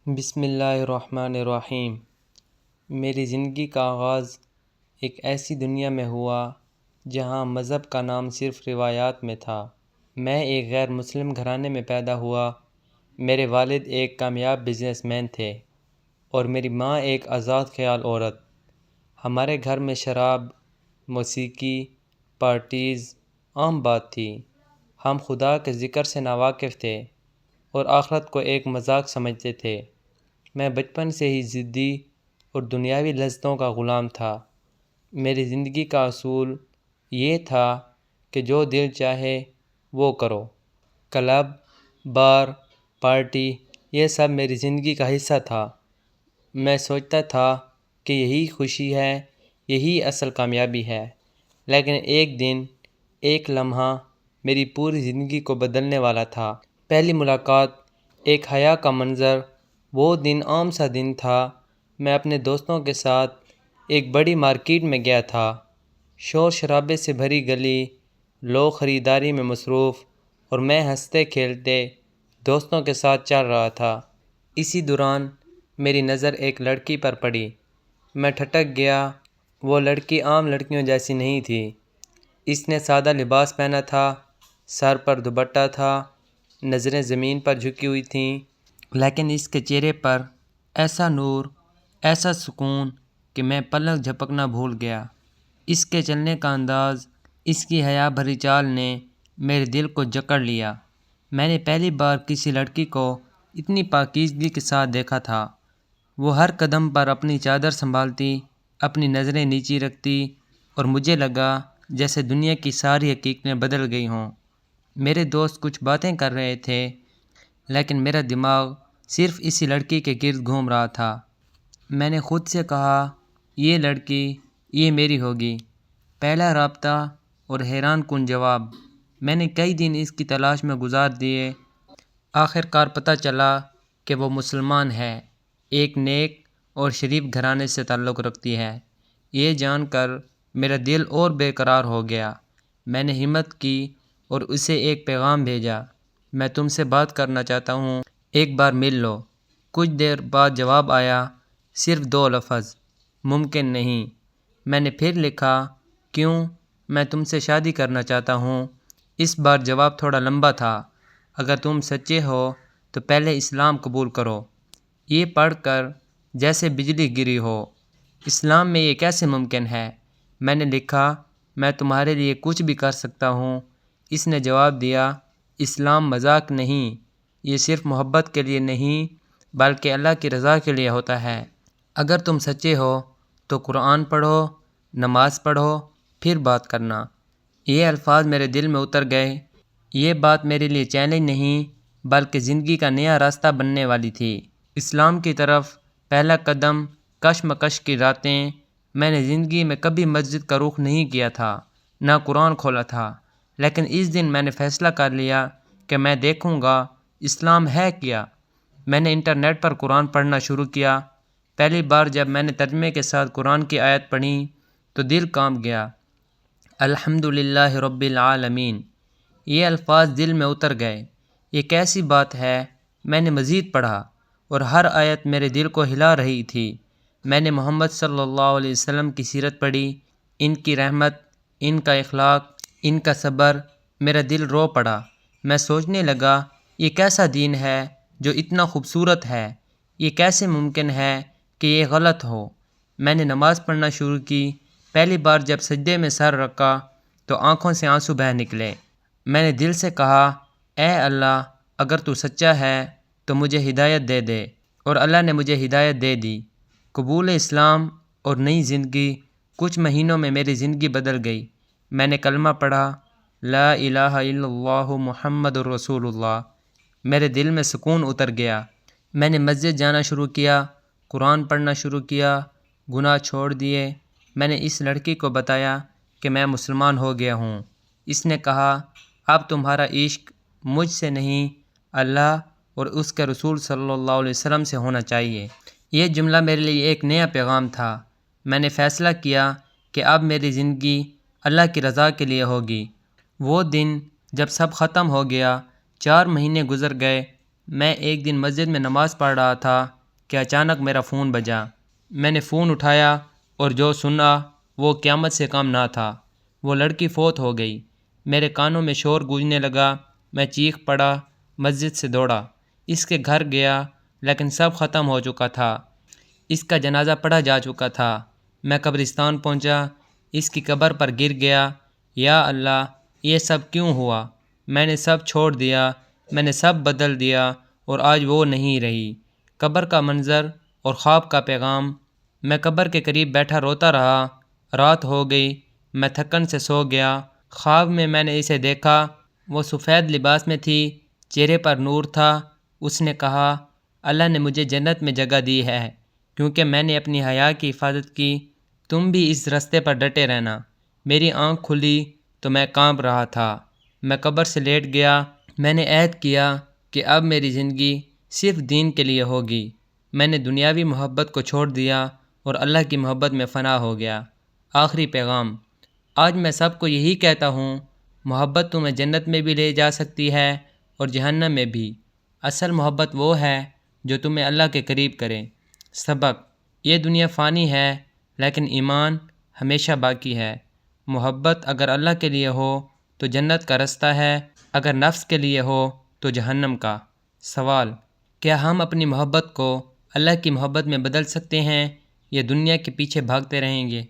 بسم اللہ الرحمن الرحیم۔ میری زندگی کا آغاز ایک ایسی دنیا میں ہوا جہاں مذہب کا نام صرف روایات میں تھا۔ میں ایک غیر مسلم گھرانے میں پیدا ہوا۔ میرے والد ایک کامیاب بزنس مین تھے اور میری ماں ایک آزاد خیال عورت۔ ہمارے گھر میں شراب، موسیقی، پارٹیز عام بات تھی۔ ہم خدا کے ذکر سے ناواقف تھے اور آخرت کو ایک مذاق سمجھتے تھے۔ میں بچپن سے ہی ضدی اور دنیاوی لذتوں کا غلام تھا۔ میری زندگی کا اصول یہ تھا کہ جو دل چاہے وہ کرو۔ کلب، بار، پارٹی یہ سب میری زندگی کا حصہ تھا۔ میں سوچتا تھا کہ یہی خوشی ہے، یہی اصل کامیابی ہے۔ لیکن ایک دن، ایک لمحہ میری پوری زندگی کو بدلنے والا تھا۔ پہلی ملاقات، ایک حیا کا منظر۔ وہ دن عام سا دن تھا۔ میں اپنے دوستوں کے ساتھ ایک بڑی مارکیٹ میں گیا تھا۔ شور شرابے سے بھری گلی، لوگ خریداری میں مصروف اور میں ہنستے کھیلتے دوستوں کے ساتھ چل رہا تھا۔ اسی دوران میری نظر ایک لڑکی پر پڑی۔ میں ٹھٹک گیا۔ وہ لڑکی عام لڑکیوں جیسی نہیں تھی۔ اس نے سادہ لباس پہنا تھا، سر پر دوپٹہ تھا، نظریں زمین پر جھکی ہوئی تھیں، لیکن اس کے چہرے پر ایسا نور، ایسا سکون کہ میں پلک جھپکنا بھول گیا۔ اس کے چلنے کا انداز، اس کی حیا بھری چال نے میرے دل کو جکڑ لیا۔ میں نے پہلی بار کسی لڑکی کو اتنی پاکیزگی کے ساتھ دیکھا تھا۔ وہ ہر قدم پر اپنی چادر سنبھالتی، اپنی نظریں نیچی رکھتی اور مجھے لگا جیسے دنیا کی ساری حقیقتیں بدل گئی ہوں۔ میرے دوست کچھ باتیں کر رہے تھے، لیکن میرا دماغ صرف اسی لڑکی کے گرد گھوم رہا تھا۔ میں نے خود سے کہا، یہ لڑکی، یہ میری ہوگی۔ پہلا رابطہ اور حیران کن جواب۔ میں نے کئی دن اس کی تلاش میں گزار دیے۔ آخر کار پتہ چلا کہ وہ مسلمان ہے، ایک نیک اور شریف گھرانے سے تعلق رکھتی ہے۔ یہ جان کر میرا دل اور بے قرار ہو گیا۔ میں نے ہمت کی اور اسے ایک پیغام بھیجا، میں تم سے بات کرنا چاہتا ہوں، ایک بار مل لو۔ کچھ دیر بعد جواب آیا، صرف 2 لفظ، ممکن نہیں۔ میں نے پھر لکھا، کیوں؟ میں تم سے شادی کرنا چاہتا ہوں۔ اس بار جواب تھوڑا لمبا تھا، اگر تم سچے ہو تو پہلے اسلام قبول کرو۔ یہ پڑھ کر جیسے بجلی گری ہو۔ اسلام میں یہ کیسے ممکن ہے؟ میں نے لکھا، میں تمہارے لیے کچھ بھی کر سکتا ہوں۔ اس نے جواب دیا، اسلام مذاق نہیں، یہ صرف محبت کے لیے نہیں بلکہ اللہ کی رضا کے لیے ہوتا ہے۔ اگر تم سچے ہو تو قرآن پڑھو، نماز پڑھو، پھر بات کرنا۔ یہ الفاظ میرے دل میں اتر گئے۔ یہ بات میرے لیے چیلنج نہیں بلکہ زندگی کا نیا راستہ بننے والی تھی۔ اسلام کی طرف پہلا قدم، کشمکش کی راتیں۔ میں نے زندگی میں کبھی مسجد کا رخ نہیں کیا تھا، نہ قرآن کھولا تھا، لیکن اس دن میں نے فیصلہ کر لیا کہ میں دیکھوں گا اسلام ہے کیا۔ میں نے انٹرنیٹ پر قرآن پڑھنا شروع کیا۔ پہلی بار جب میں نے ترجمے کے ساتھ قرآن کی آیت پڑھی تو دل کانپ گیا۔ الحمدللہ رب العالمین، یہ الفاظ دل میں اتر گئے۔ یہ کیسی بات ہے؟ میں نے مزید پڑھا اور ہر آیت میرے دل کو ہلا رہی تھی۔ میں نے محمد صلی اللہ علیہ وسلم کی سیرت پڑھی، ان کی رحمت، ان کا اخلاق، ان کا صبر۔ میرا دل رو پڑا۔ میں سوچنے لگا، یہ کیسا دین ہے جو اتنا خوبصورت ہے؟ یہ کیسے ممکن ہے کہ یہ غلط ہو؟ میں نے نماز پڑھنا شروع کی۔ پہلی بار جب سجدے میں سر رکھا تو آنکھوں سے آنسو بہہ نکلے۔ میں نے دل سے کہا، اے اللہ، اگر تو سچا ہے تو مجھے ہدایت دے دے، اور اللہ نے مجھے ہدایت دے دی۔ قبول اسلام اور نئی زندگی۔ کچھ مہینوں میں میری زندگی بدل گئی۔ میں نے کلمہ پڑھا، لا الہ الا اللہ محمد الرسول اللہ۔ میرے دل میں سکون اتر گیا۔ میں نے مسجد جانا شروع کیا، قرآن پڑھنا شروع کیا، گناہ چھوڑ دیے۔ میں نے اس لڑکی کو بتایا کہ میں مسلمان ہو گیا ہوں۔ اس نے کہا، اب تمہارا عشق مجھ سے نہیں، اللہ اور اس کے رسول صلی اللہ علیہ وسلم سے ہونا چاہیے۔ یہ جملہ میرے لیے ایک نیا پیغام تھا۔ میں نے فیصلہ کیا کہ اب میری زندگی اللہ کی رضا کے لیے ہوگی۔ وہ دن جب سب ختم ہو گیا، 4 مہینے گزر گئے۔ میں ایک دن مسجد میں نماز پڑھ رہا تھا کہ اچانک میرا فون بجا۔ میں نے فون اٹھایا اور جو سنا وہ قیامت سے کم نہ تھا۔ وہ لڑکی فوت ہو گئی۔ میرے کانوں میں شور گونجنے لگا۔ میں چیخ پڑا، مسجد سے دوڑا، اس کے گھر گیا، لیکن سب ختم ہو چکا تھا۔ اس کا جنازہ پڑھا جا چکا تھا۔ میں قبرستان پہنچا، اس کی قبر پر گر گیا۔ یا اللہ، یہ سب کیوں ہوا؟ میں نے سب چھوڑ دیا، میں نے سب بدل دیا اور آج وہ نہیں رہی۔ قبر کا منظر اور خواب کا پیغام۔ میں قبر کے قریب بیٹھا روتا رہا۔ رات ہو گئی، میں تھکن سے سو گیا۔ خواب میں نے اسے دیکھا، وہ سفید لباس میں تھی، چہرے پر نور تھا۔ اس نے کہا، اللہ نے مجھے جنت میں جگہ دی ہے کیونکہ میں نے اپنی حیا کی حفاظت کی۔ تم بھی اس راستے پر ڈٹے رہنا۔ میری آنکھ کھلی تو میں کانپ رہا تھا۔ میں قبر سے لیٹ گیا۔ میں نے عہد کیا کہ اب میری زندگی صرف دین کے لیے ہوگی۔ میں نے دنیاوی محبت کو چھوڑ دیا اور اللہ کی محبت میں فنا ہو گیا۔ آخری پیغام۔ آج میں سب کو یہی کہتا ہوں، محبت تمہیں جنت میں بھی لے جا سکتی ہے اور جہنم میں بھی۔ اصل محبت وہ ہے جو تمہیں اللہ کے قریب کرے۔ سبق: یہ دنیا فانی ہے لیکن ایمان ہمیشہ باقی ہے۔ محبت اگر اللہ کے لیے ہو تو جنت کا رستہ ہے، اگر نفس کے لیے ہو تو جہنم کا۔ سوال: کیا ہم اپنی محبت کو اللہ کی محبت میں بدل سکتے ہیں یا دنیا کے پیچھے بھاگتے رہیں گے؟